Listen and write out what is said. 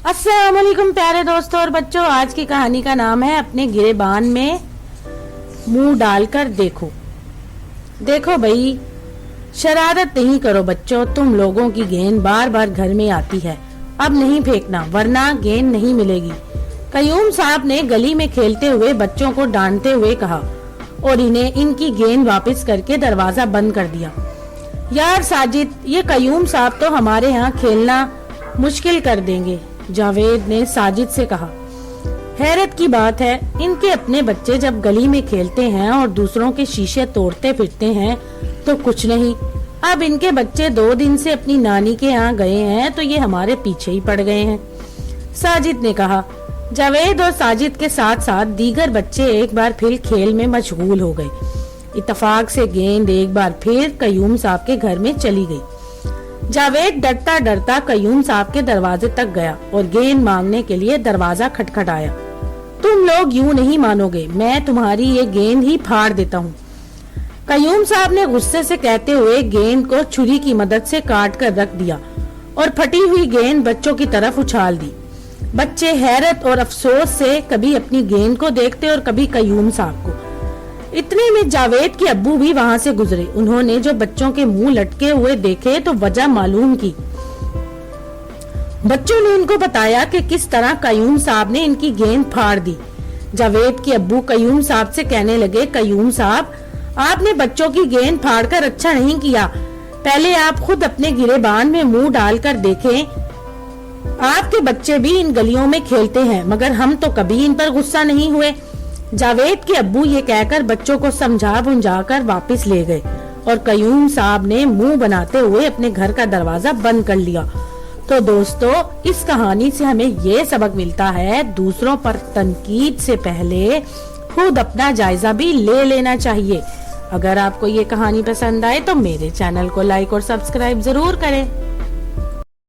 अस्सलाम वालेकुम प्यारे दोस्तों और बच्चों, आज की कहानी का नाम है अपने गिरेबान में मुंह डालकर देखो। देखो भाई, शरारत नहीं करो बच्चों। तुम लोगों की गेंद बार बार घर में आती है, अब नहीं फेंकना वरना गेंद नहीं मिलेगी। कयूम साहब ने गली में खेलते हुए बच्चों को डांटते हुए कहा और इन्हें इनकी गेंद वापस करके दरवाजा बंद कर दिया। यार साजिद, ये कयूम साहब तो हमारे यहाँ खेलना मुश्किल कर देंगे, जावेद ने साजिद से कहा। हैरत की बात है, इनके अपने बच्चे जब गली में खेलते हैं और दूसरों के शीशे तोड़ते फिरते हैं तो कुछ नहीं, अब इनके बच्चे 2 दिन से अपनी नानी के यहाँ गए हैं तो ये हमारे पीछे ही पड़ गए हैं, साजिद ने कहा। जावेद और साजिद के साथ साथ दीगर बच्चे एक बार फिर खेल में मशगूल हो गए। इत्तेफाक से गेंद एक बार फिर कयूम साहब के घर में चली गई। जावेद डरता डरता कयूम साहब के दरवाजे तक गया और गेंद मांगने के लिए दरवाजा खटखटाया। तुम लोग यूं नहीं मानोगे, मैं तुम्हारी ये गेंद ही फाड़ देता हूँ, कयूम साहब ने गुस्से से कहते हुए गेंद को छुरी की मदद से काट कर रख दिया और फटी हुई गेंद बच्चों की तरफ उछाल दी। बच्चे हैरत और अफसोस से कभी अपनी गेंद को देखते और कभी कयूम साहब को। इतने में जावेद के अब्बू भी वहां से गुजरे। उन्होंने जो बच्चों के मुंह लटके हुए देखे तो वजह मालूम की। बच्चों ने उनको बताया कि किस तरह कयूम साहब ने इनकी गेंद फाड़ दी। जावेद के अब्बू कयूम साहब से कहने लगे, कयूम साहब, आपने बच्चों की गेंद फाड़कर अच्छा नहीं किया, पहले आप खुद अपने गिरेबान में मुंह डालकर देखें। आपके बच्चे भी इन गलियों में खेलते हैं मगर हम तो कभी इन पर गुस्सा नहीं हुए। जावेद के अब्बू ये कहकर बच्चों को समझा बुझा कर वापिस ले गए और कयूम साहब ने मुंह बनाते हुए अपने घर का दरवाजा बंद कर लिया। तो दोस्तों, इस कहानी से हमें ये सबक मिलता है, दूसरों पर तनकीद से पहले खुद अपना जायजा भी ले लेना चाहिए। अगर आपको ये कहानी पसंद आए तो मेरे चैनल को लाइक और सब्सक्राइब जरूर करें।